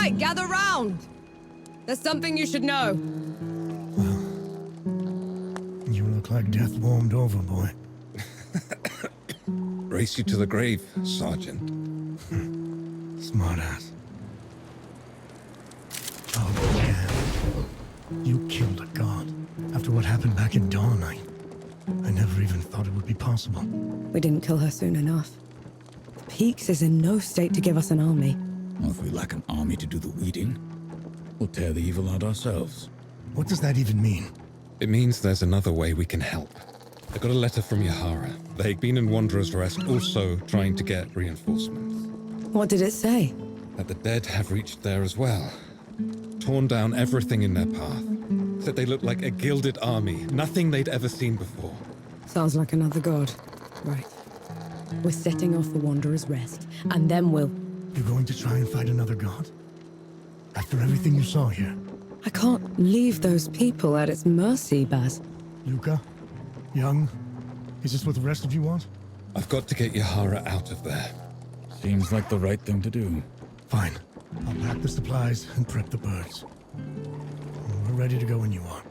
right, gather round. There's something you should know. You look like death warmed over, boy. Race you to the grave, Sergeant. Smartass. Oh, Kian. You killed a god. After what happened back in Dawn, I never even thought it would be possible. We didn't kill her soon enough. The Peaks is in no state to give us an army. Well, if we lack an army to do the weeding, we'll tear the evil out ourselves. What does that even mean? It means there's another way we can help. I got a letter from Yahara. They'd been in Wanderer's Rest, also trying to get reinforcements. What did it say? That the dead have reached there as well. Torn down everything in their path. Said they looked like a gilded army, nothing they'd ever seen before. Sounds like another god. Right. We're setting off the Wanderer's Rest, and then we'll... You're going to try and fight another god? After everything you saw here? I can't leave those people at its mercy, Baz. Luca? Young? Is this what the rest of you want? I've got to get Yahara out of there. Seems like the right thing to do. Fine. I'll pack the supplies and prep the birds. We're ready to go when you are.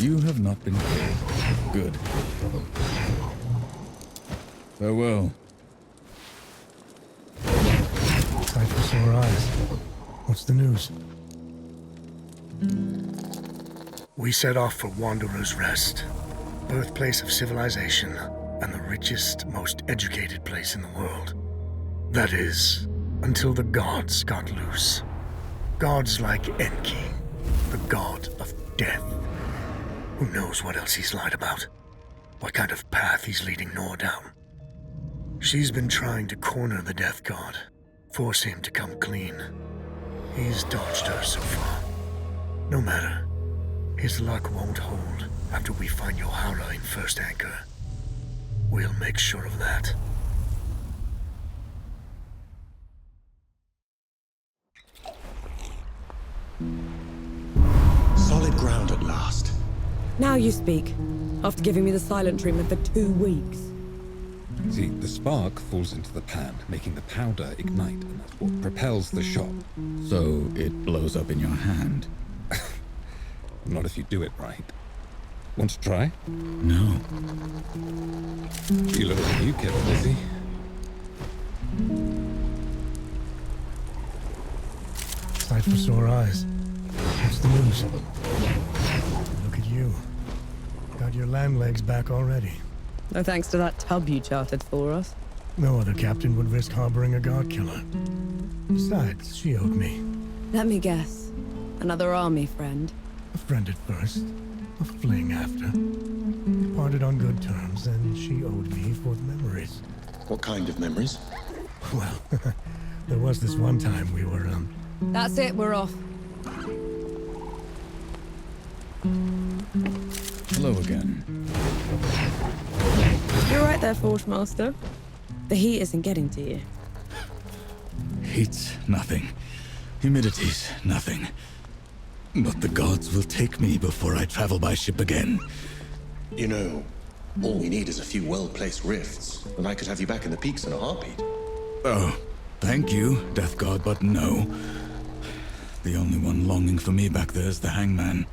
You have not been killed. Good. Farewell. Sight for sore eyes. What's the news? We set off for Wanderer's Rest, birthplace of civilization, and the richest, most educated place in the world. That is, until the gods got loose. Gods like Enki, the god of death. Who knows what else he's lied about? What kind of path he's leading Nor down? She's been trying to corner the death god, force him to come clean. He's dodged her so far. No matter. His luck won't hold after we find Yahara in First Anchor. We'll make sure of that. Solid ground at last. Now you speak, after giving me the silent treatment for 2 weeks. See, the spark falls into the pan, making the powder ignite, and that's what propels the shot. So it blows up in your hand? Not if you do it right. Want to try? No. You look like you kept busy. Sight for sore eyes. What's the news? Look at you. Got your land legs back already. No thanks to that tub you chartered for us. No other captain would risk harboring a god killer. Besides, she owed me. Let me guess. Another army friend. A friend at first, a fling after. We parted on good terms, and she owed me for the memories. What kind of memories? Well, there was this one time we were, That's it, we're off. Hello again. You're right there, Forge Master. The heat isn't getting to you. Heat's nothing. Humidity's nothing. But the gods will take me before I travel by ship again. You know, all we need is a few well-placed rifts, and I could have you back in the peaks in a heartbeat. Oh, thank you, Death God, but no. The only one longing for me back there is the hangman.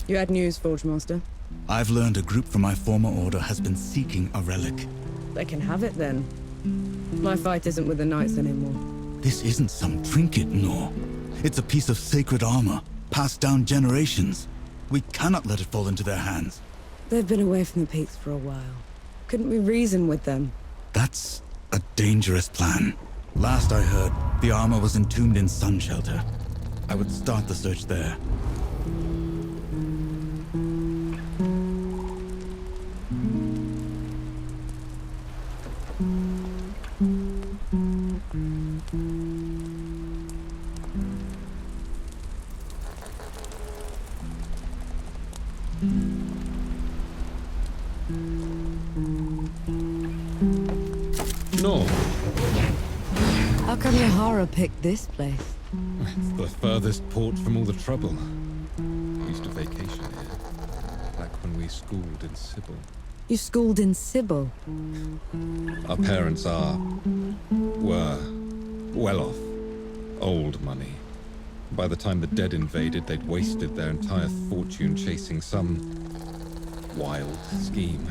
You had news, Forge Master. I've learned a group from my former order has been seeking a relic. They can have it then. My fight isn't with the knights anymore. This isn't some trinket, Nor. It's a piece of sacred armor, passed down generations. We cannot let it fall into their hands. They've been away from the peaks for a while. Couldn't we reason with them? That's a dangerous plan. Last I heard, the armor was entombed in Sun Shelter. I would start the search there. Nor. How come Yahara picked this place? It's the furthest port from all the trouble. We used to vacation here, back when we schooled in Sybil. You schooled in Sybil. Our parents were well off. Old money. By the time the dead invaded, they'd wasted their entire fortune chasing some wild scheme.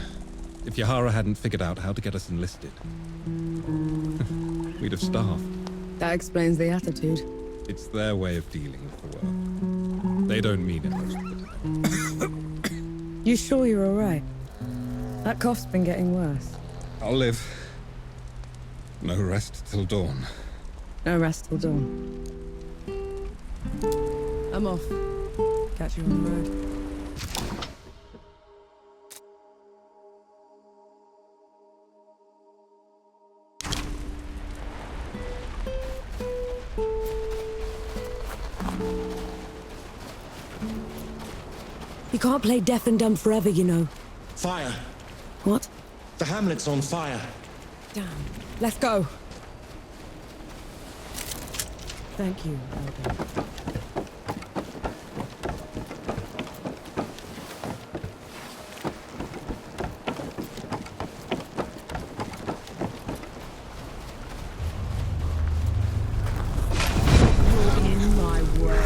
If Yahara hadn't figured out how to get us enlisted, we'd have starved. That explains the attitude. It's their way of dealing with the world. They don't mean it most of the time. You sure you're alright? That cough's been getting worse. I'll live. No rest till dawn. No rest till dawn. I'm off. Catch you on the road. You can't play deaf and dumb forever, you know. Fire! What? The hamlet's on fire! Damn. Let's go. Thank you, Elder. You're in my way.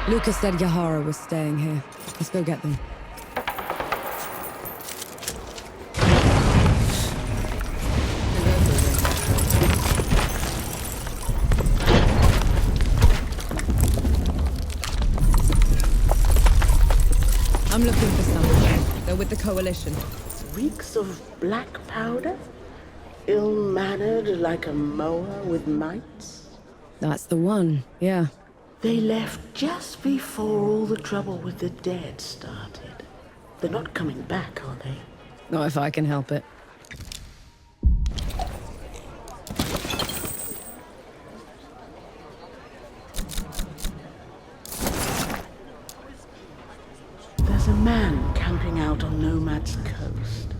Lucas said Yahara was staying here. Let's go get them. I'm looking for someone. They're with the Coalition. reeks of black powder? Ill-mannered like a mower with mites? That's the one, yeah. They left just before all the trouble with the dead started. They're not coming back, are they? Not if I can help it. There's a man camping out on Nomad's coast.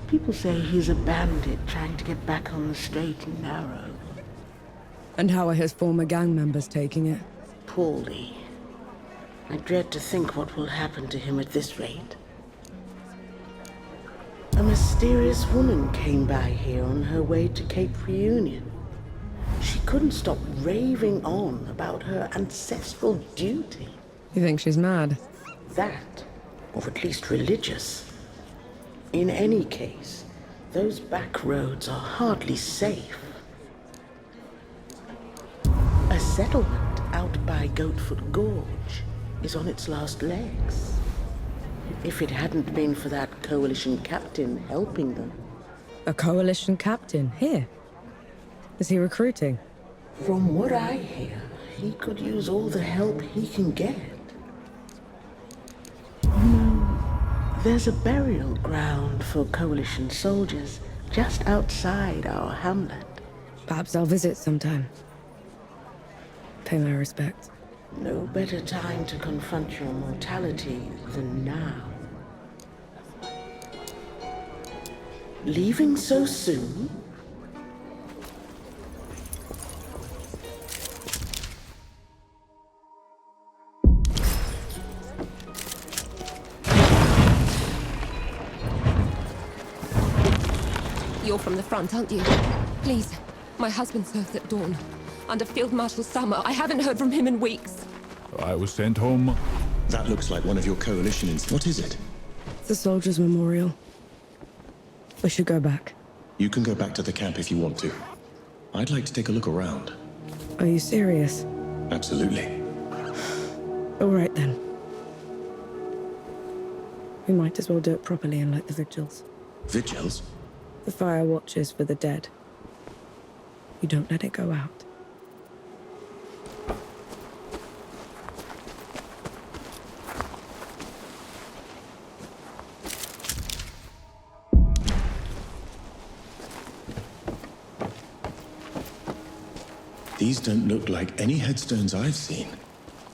People say he's a bandit trying to get back on the straight and narrow. And how are his former gang members taking it? Poorly. I dread to think what will happen to him at this rate. A mysterious woman came by here on her way to Cape Reunion. She couldn't stop raving on about her ancestral duty. You think she's mad? That, or at least religious. In any case, those back roads are hardly safe. A settlement out by Goatfoot Gorge is on its last legs. If it hadn't been for that coalition captain helping them. A coalition captain? Here? Is he recruiting? From what I hear, he could use all the help he can get. There's a burial ground for coalition soldiers just outside our hamlet. Perhaps I'll visit sometime. Pay my respects. No better time to confront your mortality than now. Leaving so soon? You're from the front, aren't you? Please. My husband serves at dawn. Under Field Marshal Summer. I haven't heard from him in weeks. I was sent home. That looks like one of your coalition What is it? It's a soldier's memorial. We should go back. You can go back to the camp if you want to. I'd like to take a look around. Are you serious? Absolutely. All right then. We might as well do it properly and like the vigils. Vigils? The fire watches for the dead. You don't let it go out. These don't look like any headstones I've seen.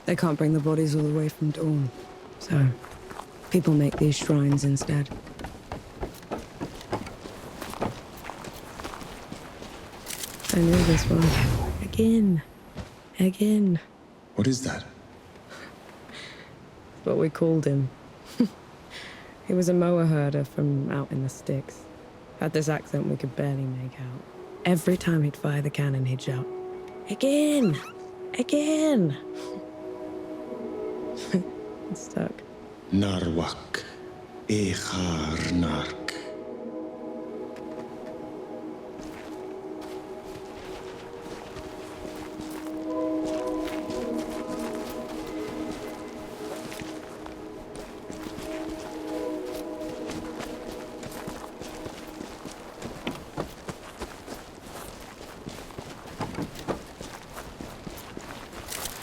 They can't bring the bodies all the way from Dawn. So, people make these shrines instead. I knew this one. Again. Again. What is that? What we called him. He was a mower herder from out in the sticks. Had this accent we could barely make out. Every time he'd fire the cannon, he'd shout, "Again! Again!" It stuck. Narwak. Echar Nark.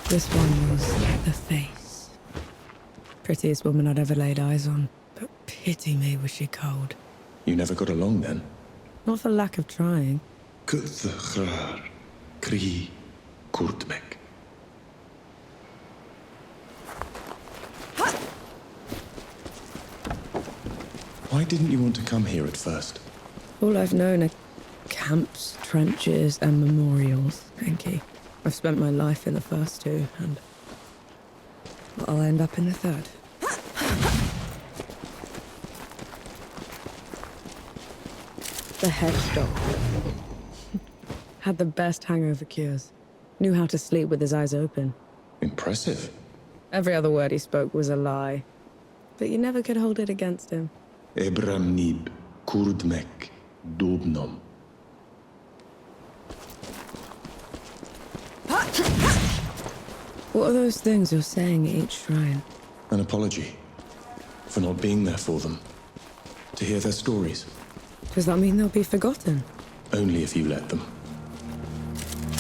This one was the face. Prettiest woman I'd ever laid eyes on. But pity me, was she cold. You never got along then? Not for lack of trying. Kuthchrar. Kri. Kurtmek. Why didn't you want to come here at first? All I've known are camps, trenches, and memorials, Enki. I've spent my life in the first two, and I'll end up in the third. The hedge doctor. Had the best hangover cures. Knew how to sleep with his eyes open. Impressive. Every other word he spoke was a lie. But you never could hold it against him. Ebramnib. Kurdmek. Dobnom. What are those things you're saying at each shrine? An apology for not being there for them. To hear their stories. Does that mean they'll be forgotten? Only if you let them.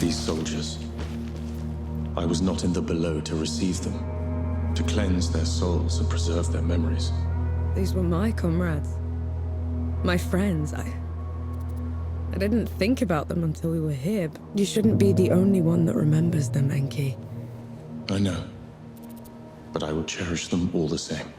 These soldiers. I was not in the below to receive them, to cleanse their souls and preserve their memories. These were my comrades. My friends. I didn't think about them until we were here, but you shouldn't be the only one that remembers them, Enki. I know. But I will cherish them all the same.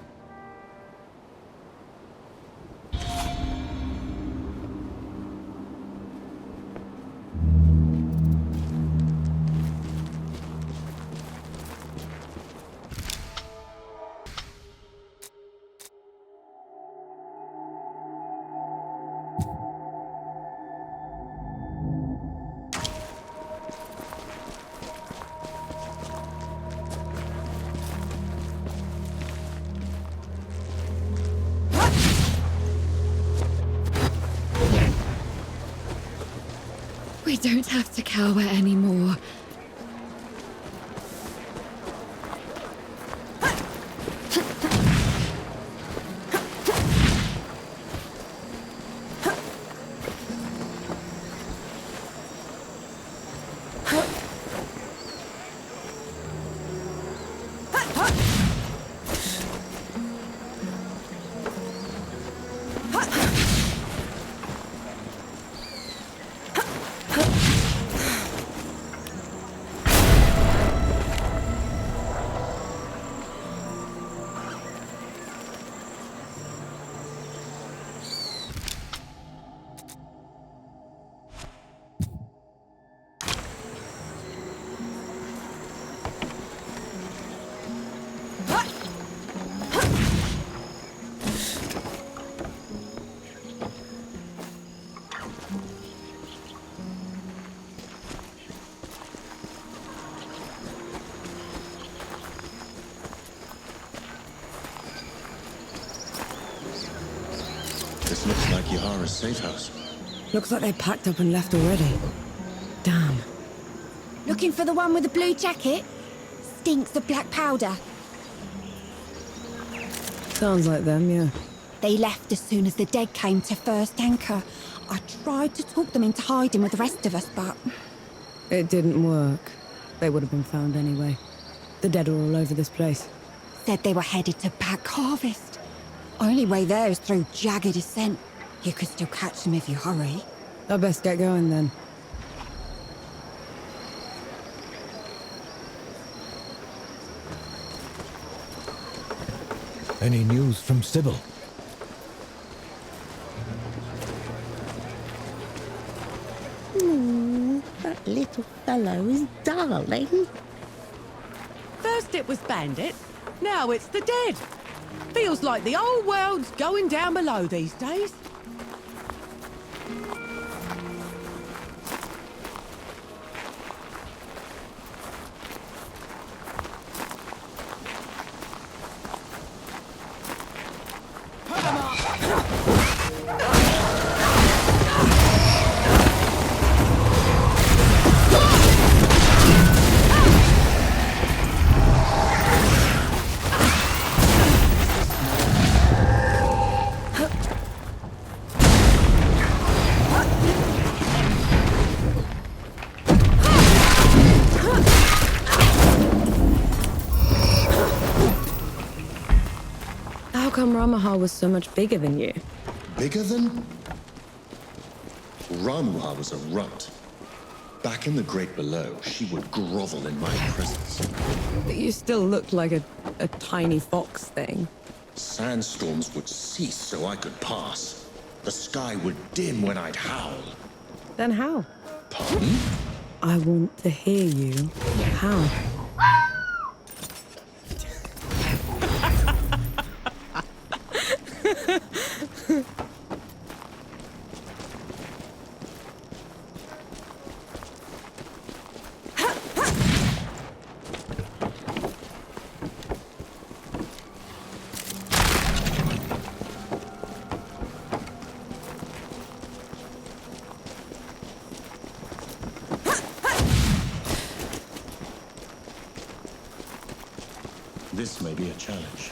We don't have to cower anymore. This looks like Yahara's safe house. Looks like they packed up and left already. Damn. Looking for the one with the blue jacket? Stinks of black powder. Sounds like them, yeah. They left as soon as the dead came to first anchor. I tried to talk them into hiding with the rest of us, but... It didn't work. They would have been found anyway. The dead are all over this place. Said they were headed to Back Harvest. Only way there is through jagged descent. You could still catch them if you hurry. I best get going then. Any news from Sybil? That little fellow is darling. First it was bandits, now it's the dead. Feels like the whole world's going down below these days. How come Ramaha was so much bigger than you? Bigger than? Ramuha was a runt. Back in the Great Below, she would grovel in my presence. But you still looked like a tiny fox thing. Sandstorms would cease so I could pass. The sky would dim when I'd howl. Then how? Pardon? I want to hear you. How? This may be a challenge.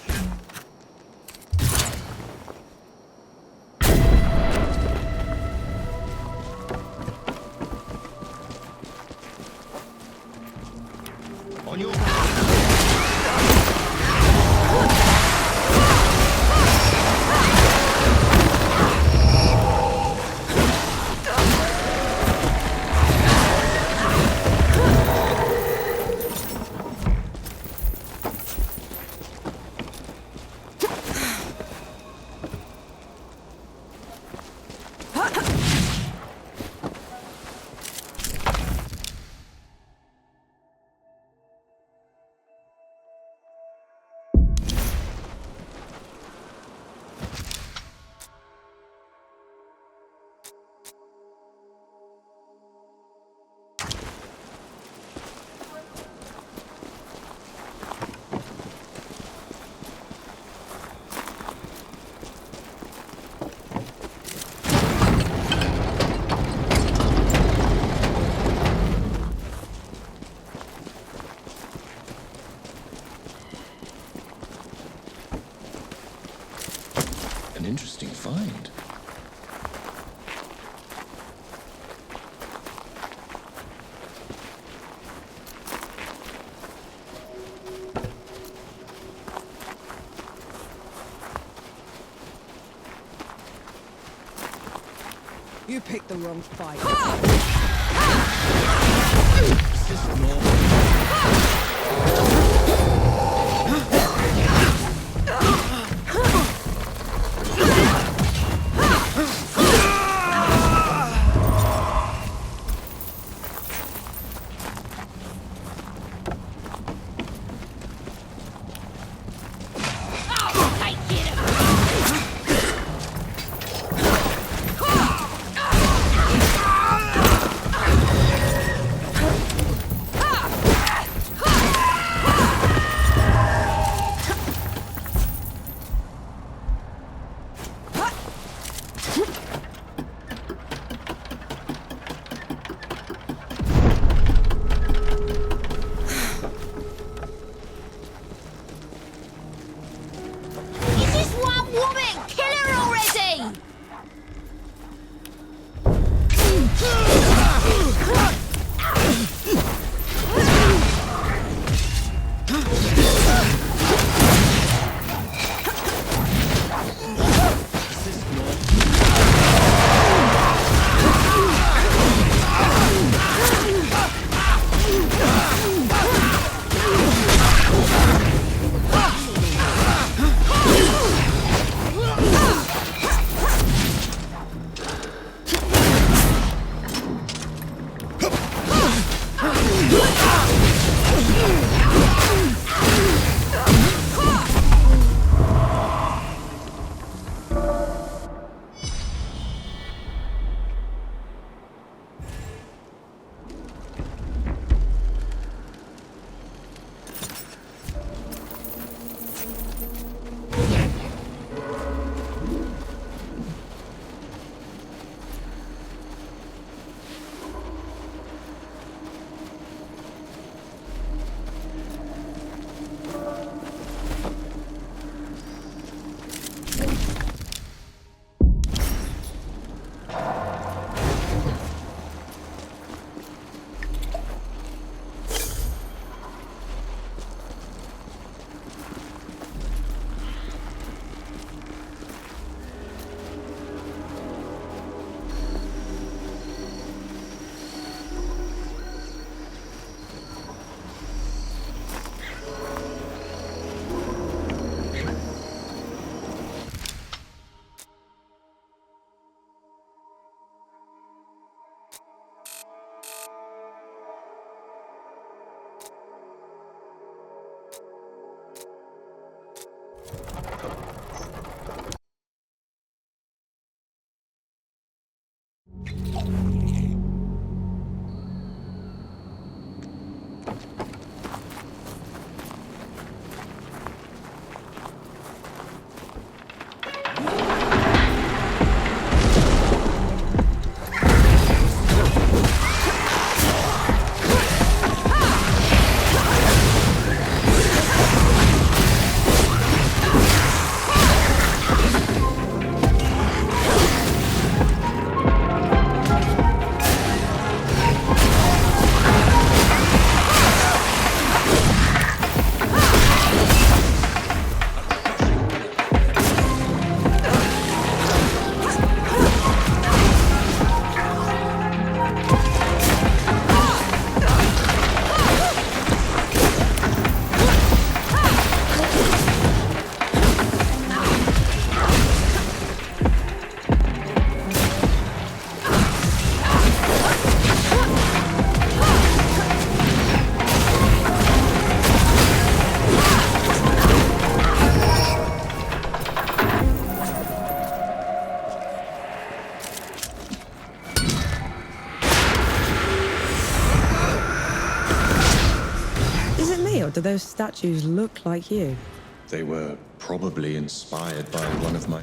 find? You picked the wrong fight. Do those statues look like you? They were probably inspired by one of my...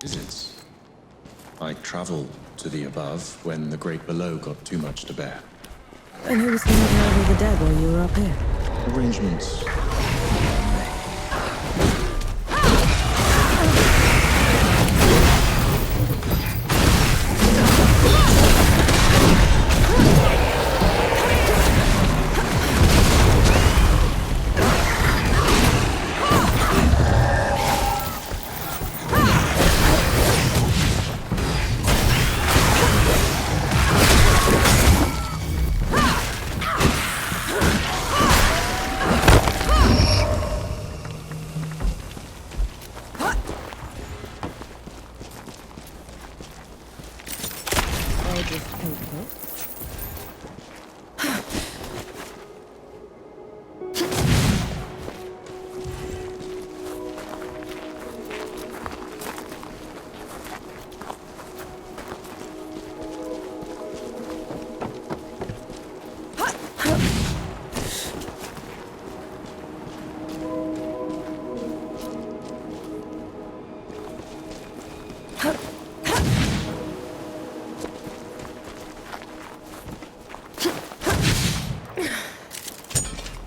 visits. I traveled to the above when the great below got too much to bear. And who was taking care of the dead while you were up here? Arrangements.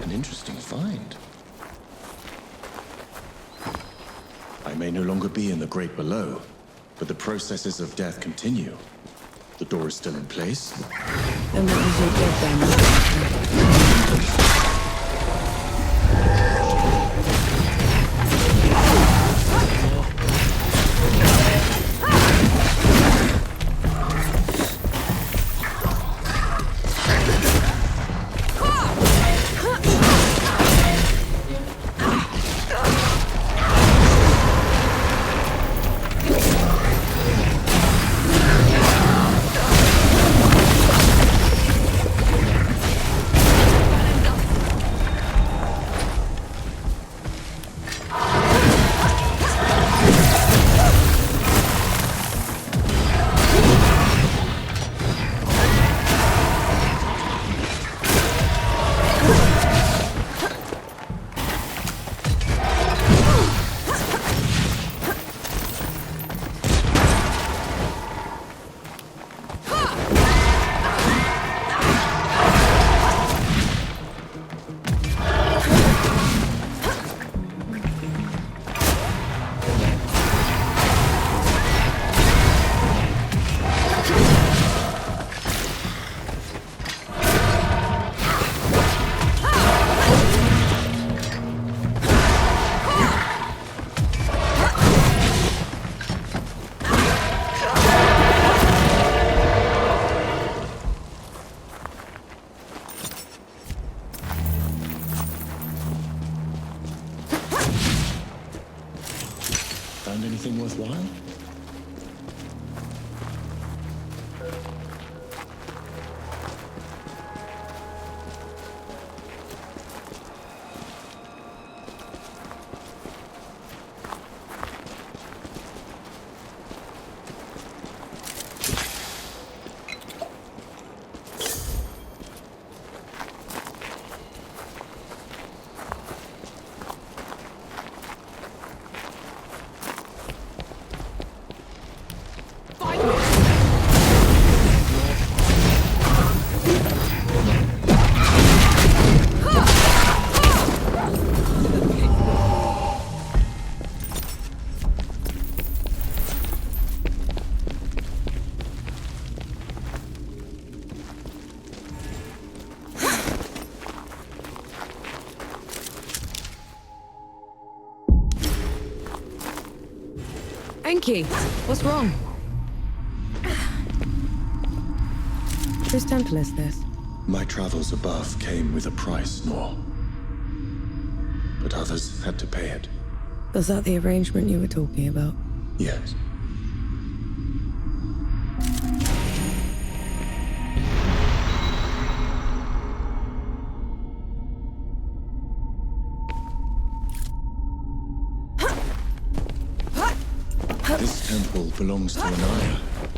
An interesting find. I may no longer be in the great below, but the processes of death continue. The door is still in place. And what was your job then? Found anything worthwhile? Enki, what's wrong? Whose temple is this? My travels above came with a price, Nor. But others had to pay it. Was that the arrangement you were talking about? Yes. This temple belongs to Anaya,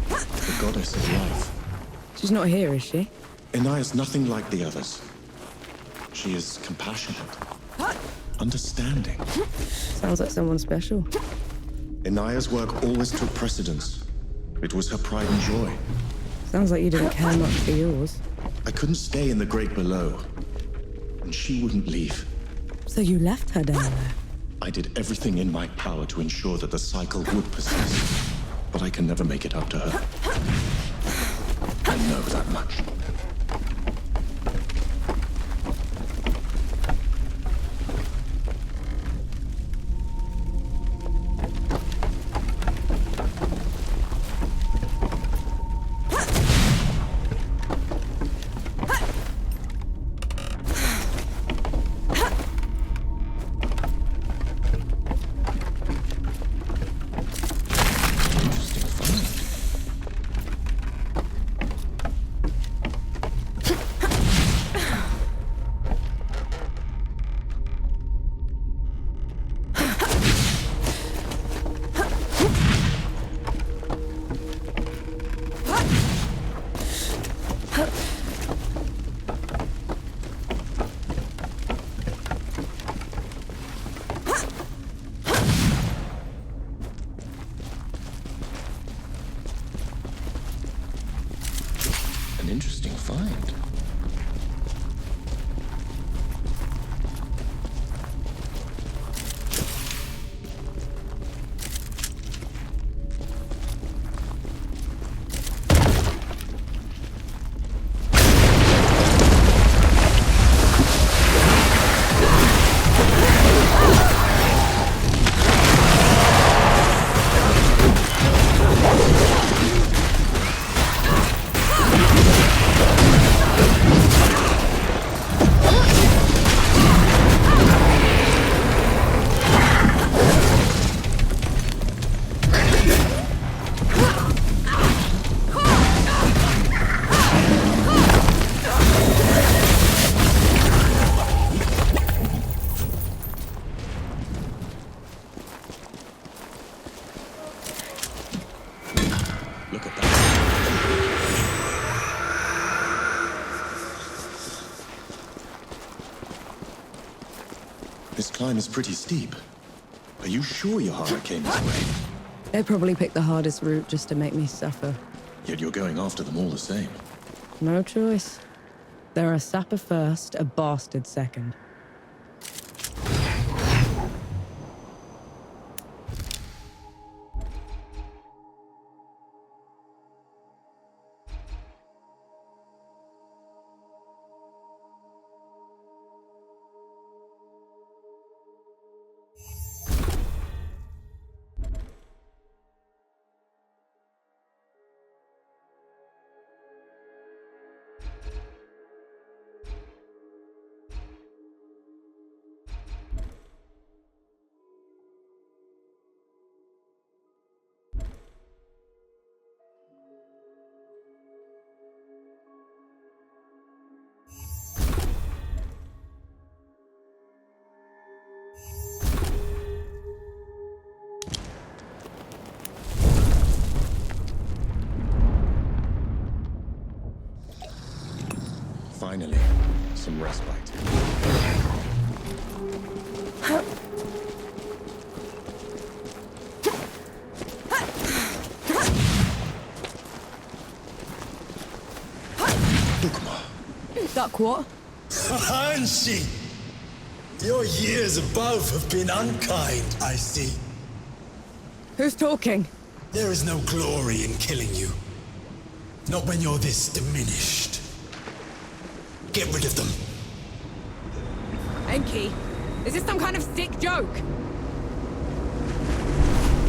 the goddess of love. She's not here, is she? Anaya's nothing like the others. She is compassionate, understanding. Sounds like someone special. Inaya's work always took precedence. It was her pride and joy. Sounds like you didn't care much for yours. I couldn't stay in the Great Below, and she wouldn't leave. So you left her down there? I did everything in my power to ensure that the cycle would persist, but I can never make it up to her. I know that much. Interesting find. Look at that. This climb is pretty steep. Are you sure Yahara came this way? They probably picked the hardest route just to make me suffer. Yet you're going after them all the same. No choice. They're a sapper first, a bastard second. Finally, some respite. Duck what? Hanshi! Your years above have been unkind, I see. Who's talking? There is no glory in killing you. Not when you're this diminished. Get rid of them. Enki, is this some kind of sick joke?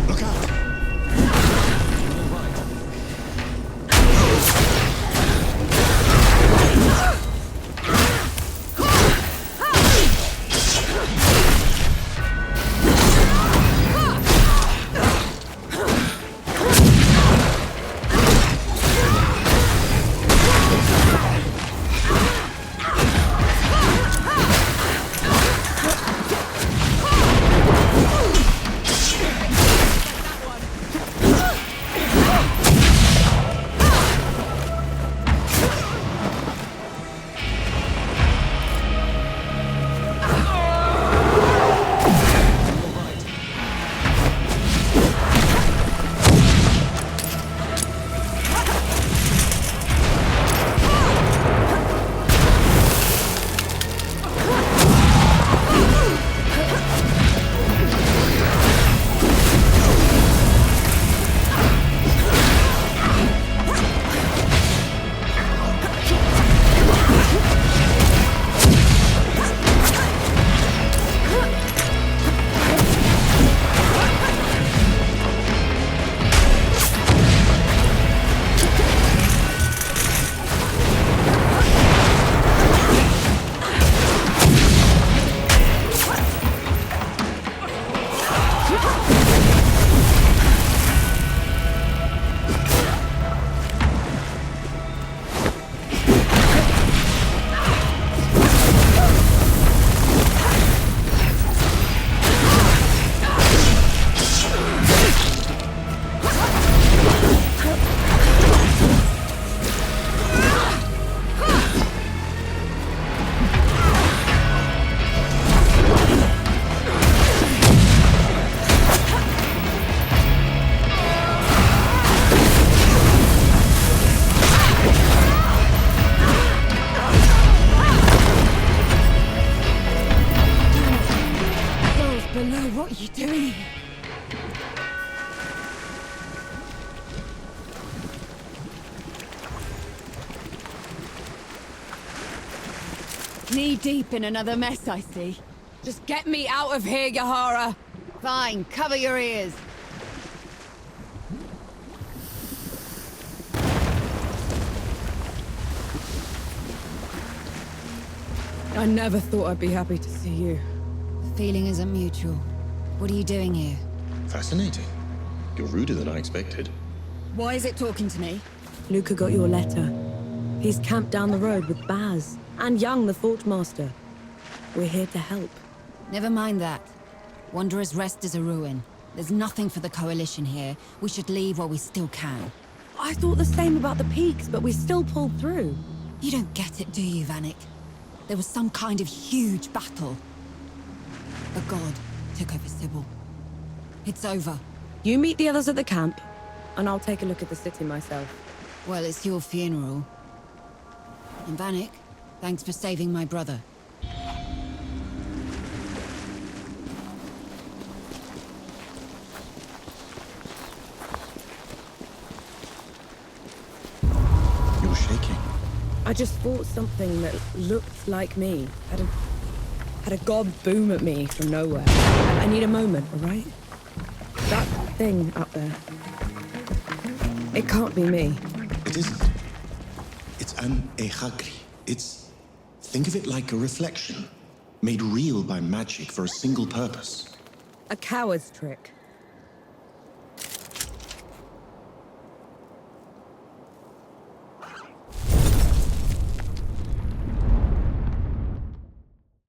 Look out! Knee-deep in another mess, I see. Just get me out of here, Yahara! Fine, cover your ears. I never thought I'd be happy to see you. The feeling isn't mutual. What are you doing here? Fascinating. You're ruder than I expected. Why is it talking to me? Luca got your letter. He's camped down the road with Baz and Young, the Forge Master. We're here to help. Never mind that. Wanderer's Rest is a ruin. There's nothing for the Coalition here. We should leave while we still can. I thought the same about the peaks, but we still pulled through. You don't get it, do you, Vanek? There was some kind of huge battle. A god took over Sybil. It's over. You meet the others at the camp, and I'll take a look at the city myself. Well, it's your funeral. And Vanek, thanks for saving my brother. You're shaking. I just fought something that looked like me. Had a god boom at me from nowhere. I need a moment, all right? That thing up there. It can't be me. It isn't. It's an ehagri. Think of it like a reflection, made real by magic for a single purpose. A coward's trick.